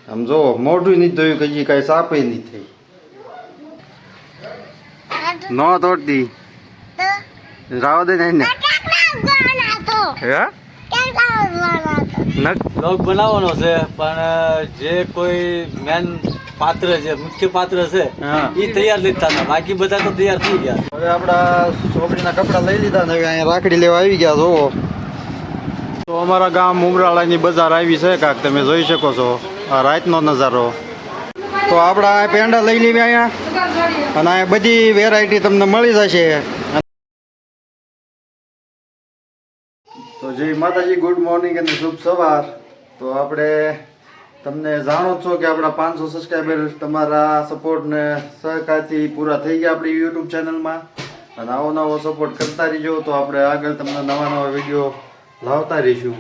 આમ જો મોઢું નથી ધોયું કે કઈ સાપે નથી થઈ ન તોડતી રાવ દે ને હે બ્લોગ બનાવવાનો છે પણ જે કોઈ મેન પાત્ર છે મુખ્ય પાત્ર છે એ તૈયાર નથી થતા બાકી બધા તો તૈયાર થઈ ગયા હવે આપણા છોકરીના કપડા લઈ લીધા ને હવે અહીંયા રાખડી લેવા આવી ગયા જોવો તો અમારા ગામ ઉમરાળાની બજાર આવી છે કાક તમે જોઈ શકો છો આ રાતનો નજારો તો આપણા આ પેંડા લઈ લેવી અહીંયા અને અહીંયા બધી વેરાયટી તમને મળી જશે તો જય માતાજી ગુડ મોર્નિંગ અને શુભ સવાર તો આપણે તમને જાણો જ છો કે આપણા 500 સબસ્ક્રાઈબર તમારા સપોર્ટ ને સહકારથી પૂરા થઈ ગયા આપણી યુટ્યુબ ચેનલમાં અને આવો નવો સપોર્ટ કરતા રહીજો તો આપણે આગળ તમને નવા નવા વિડીયો લાવતા રહીશું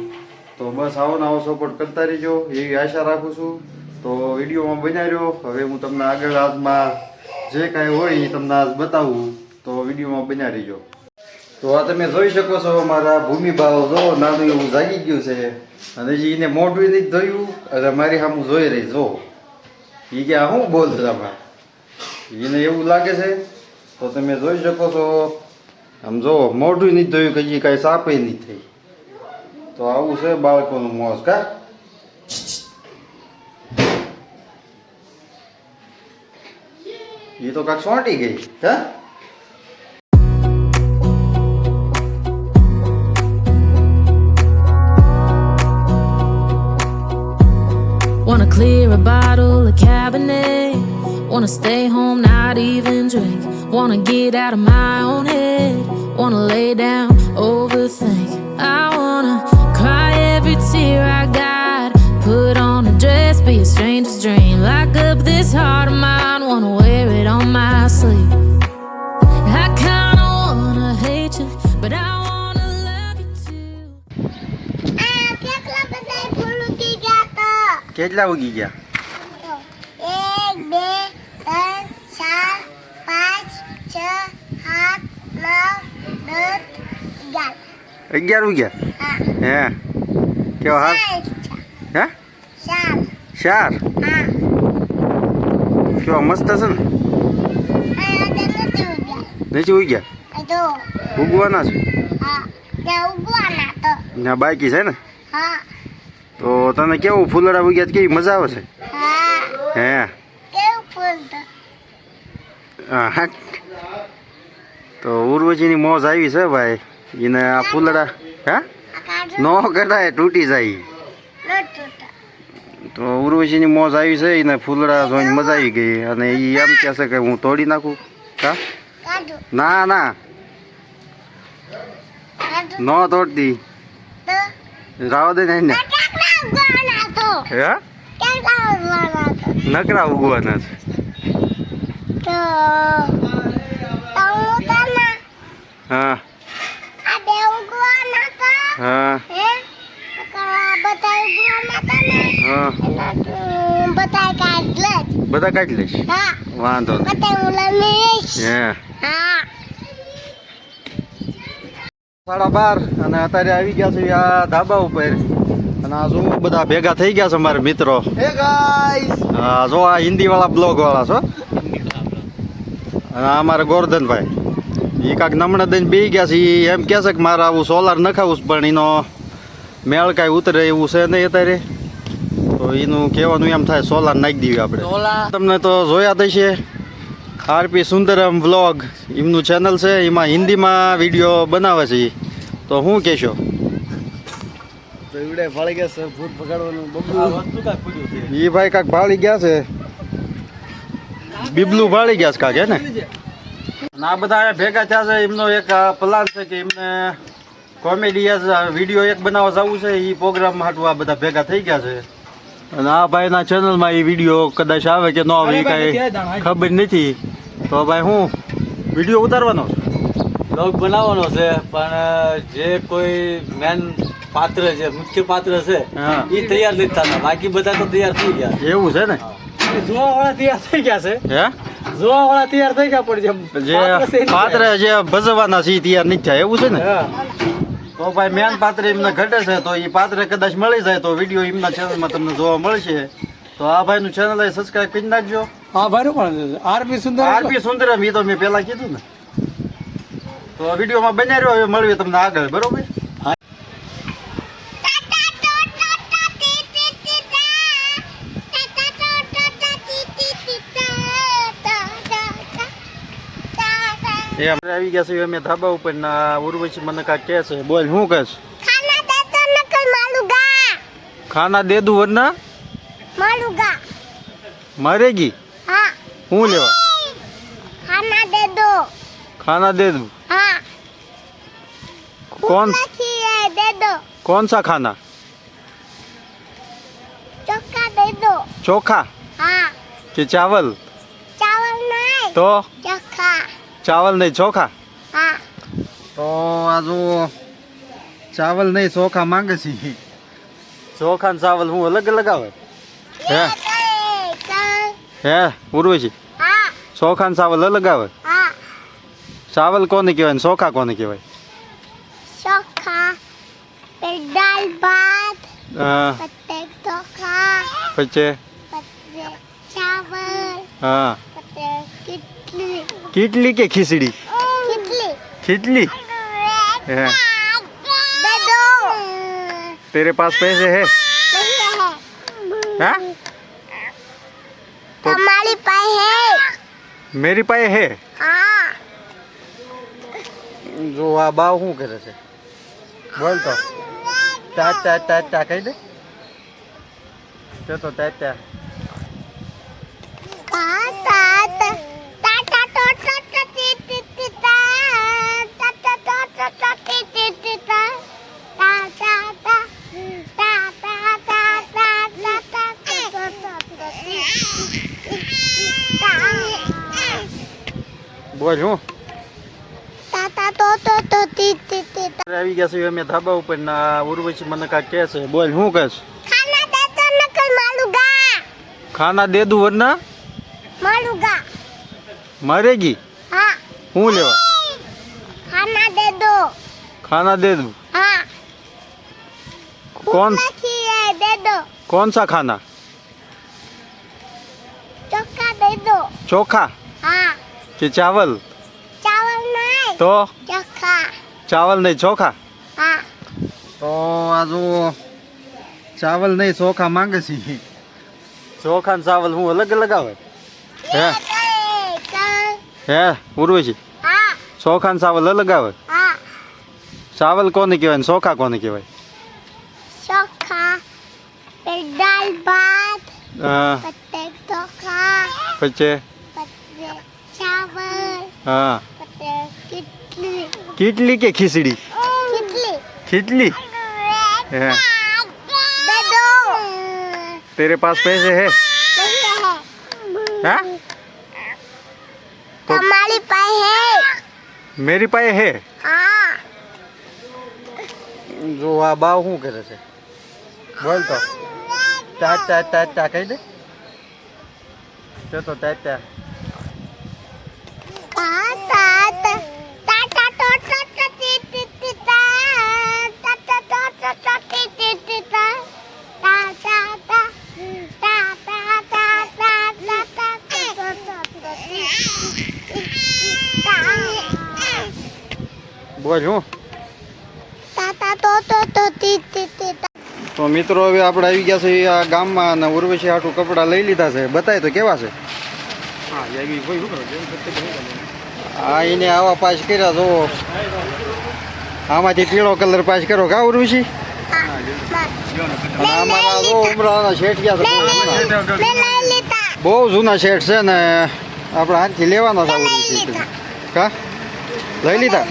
તો બસ આવો નવો સપોર્ટ કરતા રહીજો એવી આશા રાખું છું તો વિડીયોમાં બન્યા રહ્યો હવે હું તમને આગળ આજમાં જે કાંઈ હોય એ તમને આજ બતાવું તો વિડીયોમાં બન્યા રહીજો તો આ તમે જોઈ શકો છો મારા ભૂમિભાવ જો નાનું એવું જાગી ગયું છે અને હજી એને મોઢું નથી ધોયું અને મારી સામે જોઈ રહી જો એ કે આ શું બોલતા એને એવું લાગે છે તો તમે જોઈ શકો છો આમ જો મોઢું નથી ધોયું કે હજી કાંઈ સાપે નથી થઈ તો આવું છે બાળકોનું મોજ કા એ તો કાંક સોંટી ગઈ હા Wanna clear a bottle of Cabernet. Wanna stay home, not even drink. Wanna get out of my own head. Wanna lay down, overthink. I wanna cry every tear I got. Put on a dress, be a stranger's dream. Lock up this heart of mine. Wanna wear it on my sleeve. I kinda wanna hate you, but I wanna love you too. કેટલા ઉગી ગયા 1 2 3 4 5 6 7 9 10 11 11 ઉગ્યા હા હે કેવો હાલ હે 4 હા કેવો મસ્ત છે ને નથી ઉગ્યા ઉગવાના છે ના બાકી છે ને હા તો તને કેવું ફૂલડા ઉગ્યા કેવી મજા આવે છે હે હા તો ઉર્વશીની મોજ આવી છે ભાઈ એને આ ફૂલડા હા નો કઢાય તૂટી જાય તો ઉર્વશીની મોજ આવી છે એને ફૂલડા જોઈને મજા આવી ગઈ અને એ એમ કહે છે કે હું તોડી નાખું હા ના ના ન તોડતી રાવ દે ને હે નકરા ઉગવાના છે હા હા બધા કાઢી લઈશ વાંધો હે 12:30 અને અત્યારે આવી ગયા છે આ ધાબા ઉપર અને આ જો બધા ભેગા થઈ ગયા છે અમારા મિત્રો હા જો આ હિન્દી વાળા બ્લોગ વાળા છો અને અમારા ગોરધનભાઈ એ કાંક નમણા દઈને બે ગયા છે એ એમ કહે છે કે મારે આવું સોલાર નખાવું પણ એનો મેળ કાંઈ ઉતરે એવું છે નહીં અત્યારે તો એનું કહેવાનું એમ થાય સોલાર નાખી દઈએ આપણે તમને તો જોયા થશે આરપી સુંદરમ વ્લોગ એમનું ચેનલ છે એમાં હિન્દીમાં વિડીયો બનાવે છે તો શું કહેશો ભાળી ગયા છે ભૂત પકડવાનું એ ભાઈ કાંક ભાળી ગયા છે બીબલું ભાળી ગયા છે કાંક હે ને અને આ બધા ભેગા થયા છે એમનો એક પ્લાન છે કે એમને કોમેડી વિડીયો એક બનાવવા જવું છે એ પ્રોગ્રામ હાટું આ બધા ભેગા થઈ ગયા છે અને આ ભાઈના ચેનલમાં એ વિડીયો કદાચ આવે કે ન આવે એ કાંઈ ખબર નથી તો ભાઈ હું વિડીયો ઉતારવાનો બ્લોગ બનાવવાનો છે પણ જે કોઈ મેન પાત્ર છે મુખ્ય પાત્ર છે એ તૈયાર નથી થતા બાકી બધા તો તૈયાર થઈ ગયા એવું છે ને જોવા વાળા તૈયાર થઈ ગયા છે હે જોવા વાળા તૈયાર થઈ ગયા પણ જે પાત્ર જે ભજવવાના છે એ તૈયાર નથી થાય એવું છે ને તો ભાઈ મેન પાત્ર એમને ઘટે છે તો એ પાત્ર કદાચ મળી જાય તો વિડીયો એમના ચેનલમાં તમને જોવા મળશે તો આ ભાઈનું ચેનલ સબસ્ક્રાઇબ કરી નાખજો. હા ભાઈ પણ આરપી સુંદર આરપી સુંદરમ એ તો મેં પહેલા કીધું ને. તો વિડીયોમાં બન્યા રહ્યો, હવે મળીએ તમને આગળ, બરોબર? એ આપણે આવી ગયા છીએ અમે ધાબા ઉપર ના. ઉર્વશી મને કાંઈક કહે છે, બોલ શું કહેશ? ખાના દે દઉં વરના મરેગી. हाँ શું લેવા? खाना दे दो ખાના દે દઉં. हाँ कौन खीर दे दो कौन सा खाना? चोखा दे दो ચોખા हाँ કે ચાવલ? चावल नहीं તો चोखा ચાવલ નહીં ચોખા. हाँ તો આ જો ચાવલ નહીં ચોખા માંગે છે. ચોખા ને ચાવલ હું અલગ અલગ આવે? હે હે ઉર્વશી, हाँ ચોખા ને ચાવલ અલગ આવે? हाँ ચાવલ કોને કહેવાય ને ચોખા કોને કહેવાય? चोखा फिर दाल भात હા, पत्ते चोखा પછી पत्ते चावल હા पत्ते किटली કીટલી કે ખીચડી? किटली खिचली है। दे दो तेरे पास पैसे है? नहीं है हाँ? हमारी पाई है मेरी पाए है. हाँ જો આ બાવ શું કરે છે? બોલ તો. ટા કહી દે. તો ટા ताता ताता तो टी टी टी ता ताता तो टी टी टी ता ता ता ता ता ता ता ता બોલ હું ताता तो टी टी टी ता આવી ગયા છીએ અમે ધાબા ઉપર ના. ઉર્વશી મને કાંઈક કહે છે, બોલ શું કહેશ? खाना दे दो नकल मालूगा ખાના દે દઉં વરના मालूगा મરેગી. हाँ શું લેવા? खाना दे दो ખાના દે દઉં. हाँ कौन खीर दे दो कौन सा खाना? चोखा दे दो ચોખા हाँ કે ચાવલ? चावल नहीं તો चोखा ચાવલ નહીં ચોખા. हाँ તો આ જો ચાવલ નહીં ચોખા માંગે છે. ચોખા ને ચાવલ હું અલગ અલગ આવે? હે હે ઉર્વશી, हाँ ચોખા ને ચાવલ અલગ આવે? हाँ ચાવલ કોને કહેવાય ને ચોખા કોને કહેવાય? चोखा फिर दाल भात હા, पत्ते चोखा પછી पत्ते चावल હા पत्ते किटली કીટલી કે ખીચડી? किटली खिचली है। दे दो तेरे पास पैसे है? नहीं है हाँ? हमारी पाई है मेरी पाए है. हाँ જો આ બાવ શું કરે છે? બોલ તો. ટા કહી દે. તો ટા ताता ताता तो टी टी टी ता ताता तो टी टी टी ता ता ता ता ता ता ता ता ता બોલ હું. ताता तो टी टी टी ता તો મિત્રો હવે આપણે આવી ગયા છે આ ગામમાં અને ઉર્વશી હાટું કપડાં લઈ લીધા છે. બતાય તો કેવા છે? હા એને આવા પાસ કર્યા જો. આમાંથી પીળો કલર પાસ કર્યો કા ઉર્વશી? અને અમારા જો ઉમરાના શેઠિયા છે બહુ જૂના. ले लेता બહુ જૂના શેઠ છે ને આપણે હાથથી લેવાના છે ઉર્વશી. કા લઈ લીધા?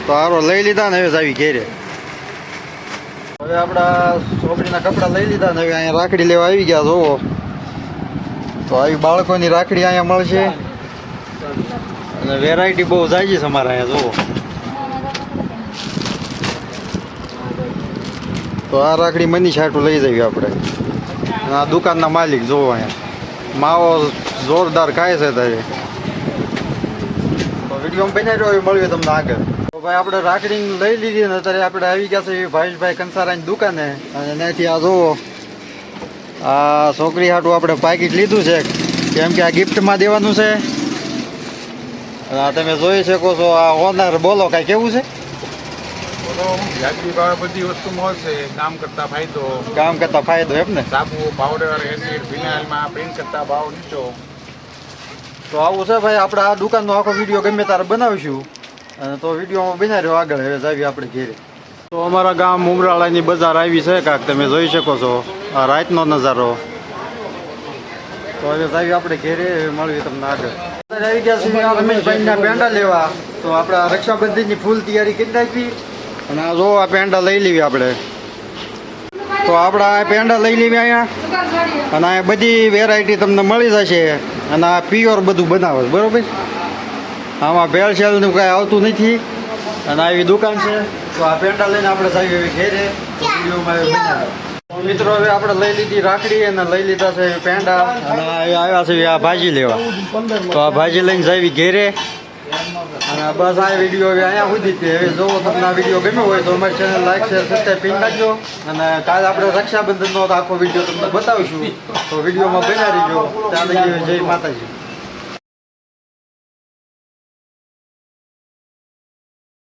તો હારો લઈ લીધા ને હવે જ આવી ઘેરે. હવે આપણા છોકરીના કપડાં લઈ લીધા ને હવે અહીંયા રાખડી લેવા આવી ગયા જોવો. તો આવી બાળકોની રાખડી અહીંયા મળશે અને વેરાયટી બહુ જાજી છે અમારા અહીંયા જોવો. તો આ રાખડી મનીષ હાટું લઈ જઈએ આપણે. અને આ દુકાનના માલિક જોવો અહીંયા માવો જોરદાર ખાય છે તારે. તો વિડીયો બનાવી રહ્યો મળ્યું તમને આગળ. તો ભાઈ આપણે રાખડી લઈ લીધી ને અત્યારે આપણે આવી ગયા છે ભાવેશભાઈ કંસારાની દુકાને. અને ત્યાંથી આ જોવો આ છોકરી હાટું આપણે પાકીટ લીધું છે કેમ કે આ ગિફ્ટમાં દેવાનું છે. અને આ તમે જોઈ શકો છો આ ઓનર બોલો કાંઈ કેવું છે? વ્યાજબી ભાવે બધી વસ્તુ મળશે. કામ કરતા ફાયદો એમ ને. સાબુ, પાવડર, એસિડ, ફિનાઇલમાં પ્રિન્ટ કરતા ભાવ નીચો. તો આવું છે ભાઈ, આપણે આ દુકાનનો આખો વિડીયો ગમે ત્યારે બનાવીશું. અને તો વિડીયોમાં બનાવ્યો આગળ. હવે જાવી આપણે ઘેરે. તો અમારા ગામ ઉમરાળાની બજાર આવી છે કાંક, તમે જોઈ શકો છો આ રાતનો નજારો. તો હવે જાવી આપણે ઘેરે, મળીએ તમને આગળ. આવી ગયા છીએ આ રમેશભાઈના પેંડા લેવા. તો આપણે આ રક્ષાબંધનની ફૂલ તૈયારી કરી નાખી. અને આ જો આ પેંડા લઈ લેવી આપણે. તો આપણે આ પેંડા લઈ લેવી અહીંયા. અને આ બધી વેરાયટી તમને મળી જશે. અને આ પ્યોર બધું બનાવે છે, બરોબર. આમાં ભેળસેળનું કાંઈ આવતું નથી. અને આવી દુકાન છે. તો આ પેંડા લઈને આપણે જઈએ હવે ઘેરે. તો વિડીયોમાં હવે બનાવે. મિત્રો હવે આપણે લઈ લીધી રાખડી અને લઈ લીધા છે પેંડા. અને આવ્યા છે આ ભાજી લેવા. તો આ ભાજી લઈને જઈએ ઘેરે. અને બસ આ વિડીયો હવે અહીંયા સુધી છે. હવે જો તમને આ વિડીયો ગમ્યો હોય તો અમારી ચેનલ લાઈક શેર સબસ્ક્રાઈબ કરી નાખજો. અને કાલે આપણે રક્ષાબંધનનો આખો વિડીયો તમને બતાવીશું. તો વિડીયોમાં બન્યા રહીજો. ત્યાં લઈએ જય માતાજી.